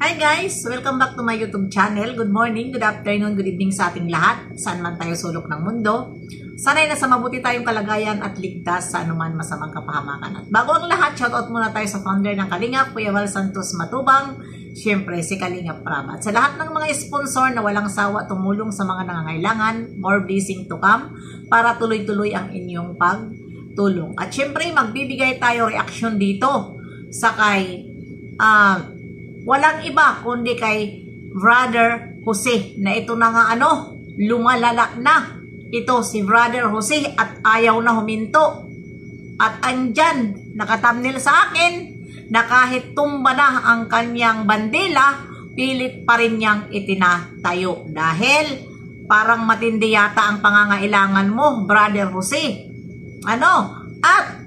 Hi guys! Welcome back to my YouTube channel. Good morning, good afternoon, good evening sa ating lahat. Saan man tayo sulok ng mundo. Sana'y nasa mabuti tayong kalagayan at ligtas sa anuman masamang kapahamakan. At bago ang lahat, shoutout muna tayo sa founder ng Kalingap, Kuya Val Santos Matubang. Siyempre, si Kalingap Prab. At sa lahat ng mga sponsor na walang sawa tumulong sa mga nangangailangan, more blessing to come para tuloy-tuloy ang inyong pagtulong. At siyempre, magbibigay tayo reaction dito sa kay walang iba kundi kay Brother Jose na ito na nga lumalala na ito si Brother Jose at ayaw na huminto. At andyan, nakatamnil sa akin na kahit tumba na ang kanyang bandila, pilit pa rin niyang itinatayo. Dahil parang matindi yata ang pangangailangan mo, Brother Jose. At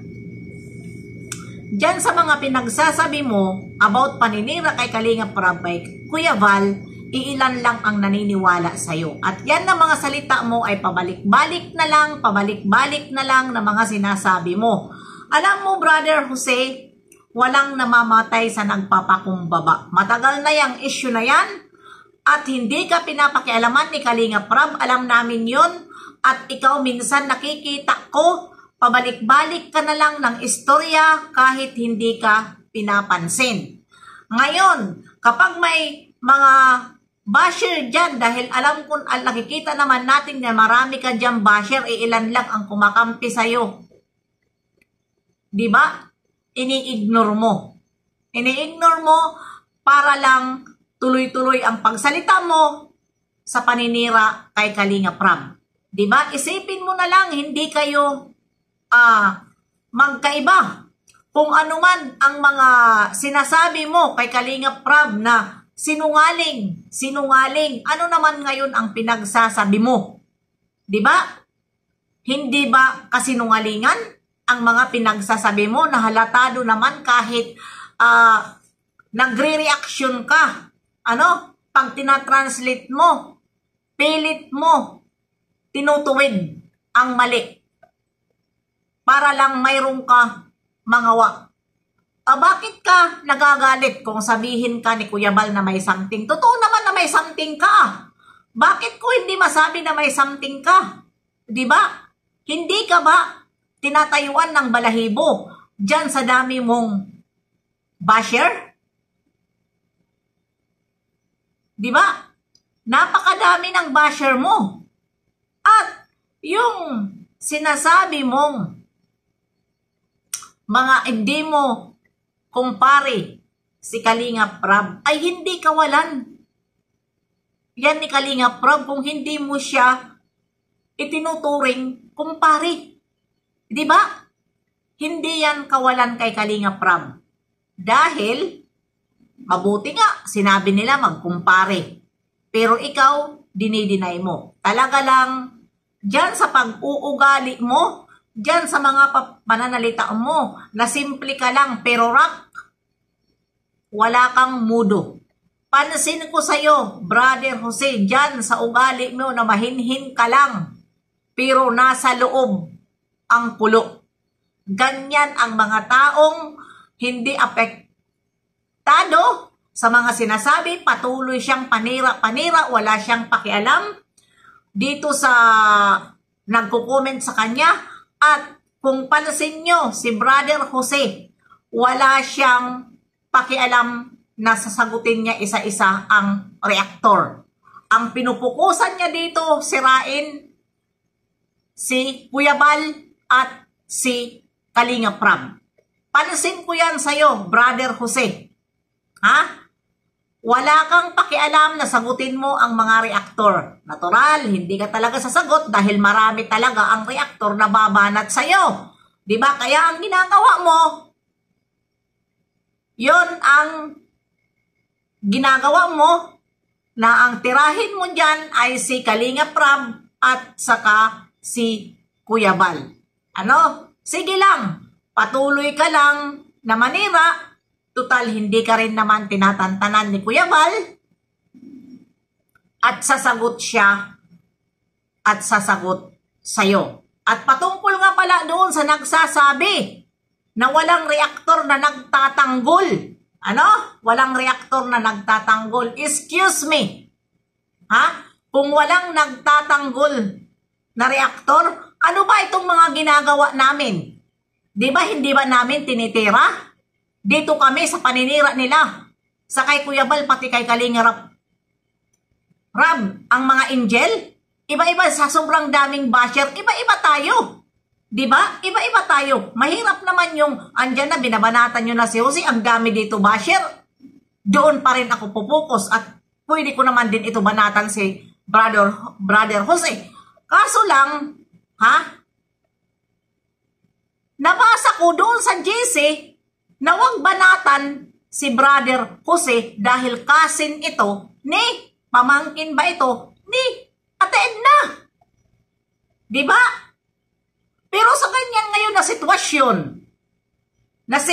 diyan sa mga pinagsasabi mo about paninira kay Kalingap Prab, Kuya Val, iilan lang ang naniniwala sa'yo. At yan na mga salita mo ay pabalik-balik na lang na mga sinasabi mo. Alam mo, Brother Jose, walang namamatay sa nagpapakumbaba. Matagal na yung issue na yan at hindi ka pinapakialaman ni Kalingap Prab. Alam namin yun at ikaw minsan nakikita ko pabalik-balik ka na lang ng istorya kahit hindi ka pinapansin. Ngayon, kapag may mga basher dyan, dahil alam ko, nakikita naman natin na marami ka dyan basher, ilan lang ang kumakampi sa'yo. Diba? Ini-ignore mo. Ini-ignore mo para lang tuloy-tuloy ang pagsalita mo sa paninira kay Kalingap Prab. Diba? Isipin mo na lang, hindi kayo magkaiba. Kung ano man ang mga sinasabi mo kay Kalingap Prab na sinungaling, ano naman ngayon ang pinagsasabi mo? Diba? Hindi ba kasinungalingan ang mga pinagsasabi mo na halatado naman kahit nagre-reaction ka? Pag tinatranslate mo, pilit mo, tinutuwid ang mali. Para lang mayroong ka mangawa. Bakit ka nagagalit kung sabihin ka ni Kuya Val na may something? Totoo naman na may something ka. Bakit ko hindi masabi na may something ka? Diba? Hindi ka ba tinatayuan ng balahibo dyan sa dami mong basher? Diba? Napakadami ng basher mo. At yung sinasabi mong mga hindi mo kumpare si Kalingap Prab ay hindi kawalan. Yan ni Kalingap Prab kung hindi mo siya itinuturing kumpare. Diba? Hindi yan kawalan kay Kalingap Prab. Dahil, mabuti nga, sinabi nila magkumpare. Pero ikaw, dinidinay mo. Talaga lang, dyan sa pag-uugali mo, diyan sa mga pananalita mo, na simple ka lang pero rock, wala kang mudo. Pansin ko sa'yo, Brother Jose, diyan sa ugali mo na mahinhin ka lang, pero nasa loob ang pulo. Ganyan ang mga taong hindi apektado sa mga sinasabi, patuloy siyang panira-panira, wala siyang pakialam dito sa nagko-comment sa kanya. At kung pansin nyo, si Brother Jose, wala siyang pakialam na sasagutin niya isa-isa ang reactor. Ang pinupukusan niya dito, sirain si Kuya Val at si Kalingap Prab. Pansin ko yan sa'yo, Brother Jose. Wala kang pakialam na sagutin mo ang mga reaktor. Natural, hindi ka talaga sasagot dahil marami talaga ang reaktor na babanat sa'yo. Diba? Kaya ang ginagawa mo, yon ang ginagawa mo na ang tirahin mo dyan ay si Kalingap Prab at saka si Kuya Val. Sige lang, patuloy ka lang na manira. Total, hindi ka rin naman tinatantanan ni Kuya Val at sasagot siya at sasagot sa'yo. At patungkol nga pala doon sa nagsasabi na walang reaktor na nagtatanggol Ano? Walang reaktor na nagtatanggol. Excuse me. Ha? Kung walang nagtatanggol na reaktor, ano ba itong mga ginagawa namin? Di ba hindi ba namin tinitira? Dito kami sa paninira nila. Sa kay Kuya Bal, pati kay Kalinga Rab, ang mga angel, iba-iba sa sobrang daming basher, iba-iba tayo. Di ba? Iba-iba tayo. Mahirap naman yung, andyan na, binabanatan nyo na si Jose, ang dami dito basher. Doon pa rin ako pupukus at pwede ko naman din ito banatan si Brother Jose. Kaso lang, ha? Nabasa ko doon sa GC na wag banatan si Brother Jose dahil kasin ito ni, pamangkin ba ito, ni Ate Edna. Di ba? Pero sa ganyan ngayon na sitwasyon, na si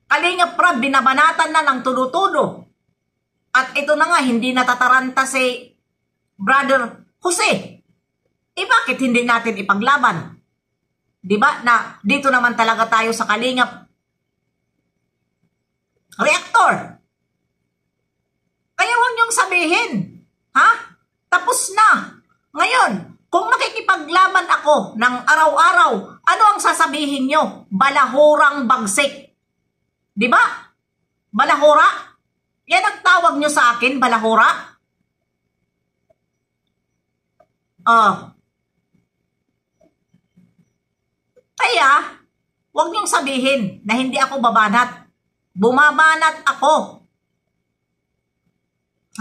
Kalinga Prab binabanatan na ng tudo-tudo, at ito na nga, hindi natataranta si Brother Jose, bakit hindi natin ipaglaban? Di ba na dito naman talaga tayo sa Kalingap reactor. Kaya huwag niyong sabihin, ha? Tapos na. Ngayon, kung makikipaglaban ako ng araw-araw, ano ang sasabihin nyo? Balahurang bagsik. Di ba? Balahura? Yan ang tawag nyo sa akin, balahura? Kaya, huwag niyong sabihin na hindi ako babanat. Bumabanat ako.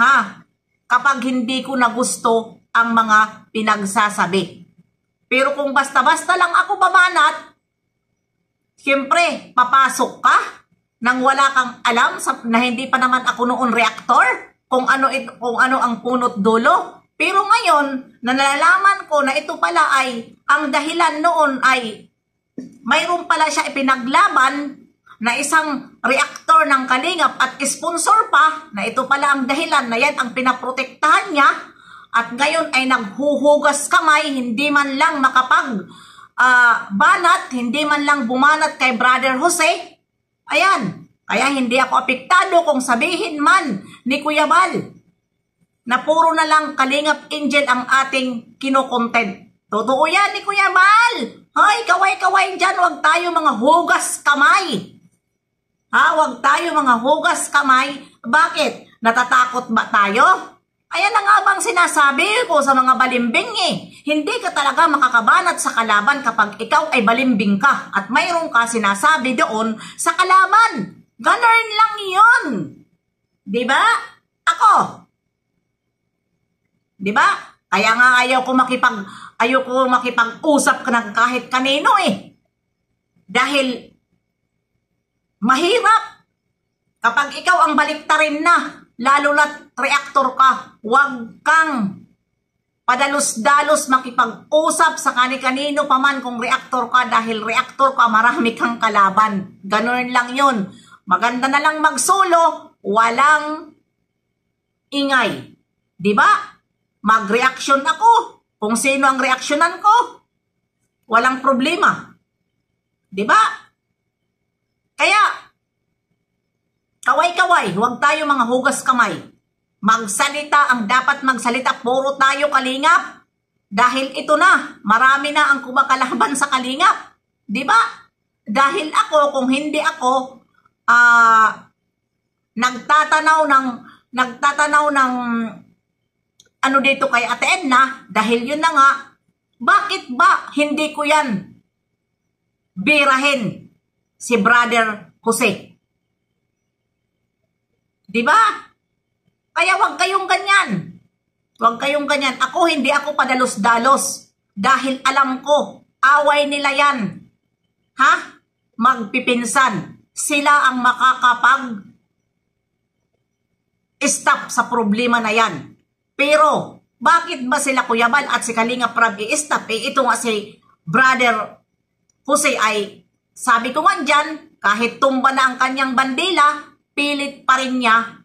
Ha? Kapag hindi ko na gusto ang mga pinagsasabi. Pero kung basta-basta lang ako babanat, siyempre, papasok ka nang wala kang alam na hindi pa naman ako noon reactor kung ano ang punot dulo. Pero ngayon, nalalaman ko na ito pala ay ang dahilan noon ay mayroon pala siya ipinaglaban na isang reaktor ng Kalingap at sponsor pa na ito pala ang dahilan na yan ang pinaprotektahan niya at ngayon ay naghuhugas kamay, hindi man lang banat, hindi man lang bumanat kay Brother Jose. Ayan, kaya hindi ako apektado kung sabihin man ni Kuya Bal na puro na lang Kalingap Angel ang ating kinokontent. Totoo yan ni Kuya Bal. Hoy, kaway-kaway dyan, huwag tayo mga hugas kamay. Ha, huwag tayo mga hugas kamay. Bakit? Natatakot ba tayo? Ayan na nga bang sinasabi ko sa mga balimbing eh. Hindi ka talaga makakabanat sa kalaban kapag ikaw ay balimbing ka at mayroon ka sinasabi doon sa kalaban. Ganun lang yun. Diba? Ako. Diba? Kaya nga ayaw ko makipag-usap ka ng kahit kanino eh. Dahil mahirap kapag ikaw ang baliktarin na, lalo na't reactor ka, huwag kang padalos-dalos makipag-usap sa kani-kanino paman kung reactor ka dahil reactor ka, marami kang kalaban. Ganun lang yun. Maganda na lang magsulo, walang ingay. Diba? Mag-reaction ako. Kung sino ang reaksyonan ko, walang problema. Diba? Kaya, kaway-kaway, huwag tayo mga hugas kamay. Magsalita ang dapat magsalita, puro tayo Kalingap. Dahil ito na, marami na ang kumakalaban sa Kalingap. Diba? Dahil ako, kung hindi ako, nagtatanaw ng ano dito kay Ate Edna, dahil yun na nga, bakit ba hindi ko yan birahin si Brother Jose? Diba? Kaya wag kayong ganyan. Wag kayong ganyan. Ako, hindi ako padalos-dalos. Dahil alam ko, away nila yan. Ha? Magpipinsan. Sila ang makakapag-stop sa problema na yan. Pero, bakit ba sila Kuya Bal at si Kalinga Prab i-stop? Ito nga si Brother Jose ay, sabi ko nga dyan, kahit tumba na ang kanyang bandila, pilit pa rin niya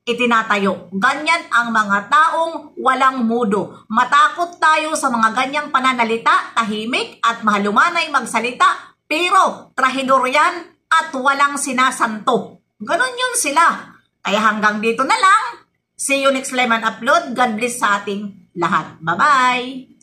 itinatayo. Ganyan ang mga taong walang mudo. Matakot tayo sa mga ganyang pananalita, tahimik at mahalumanay magsalita, pero trahidor yan at walang sinasanto. Ganon yun sila. Kaya hanggang dito na lang. See you next time and upload. God bless sa ating lahat. Bye-bye!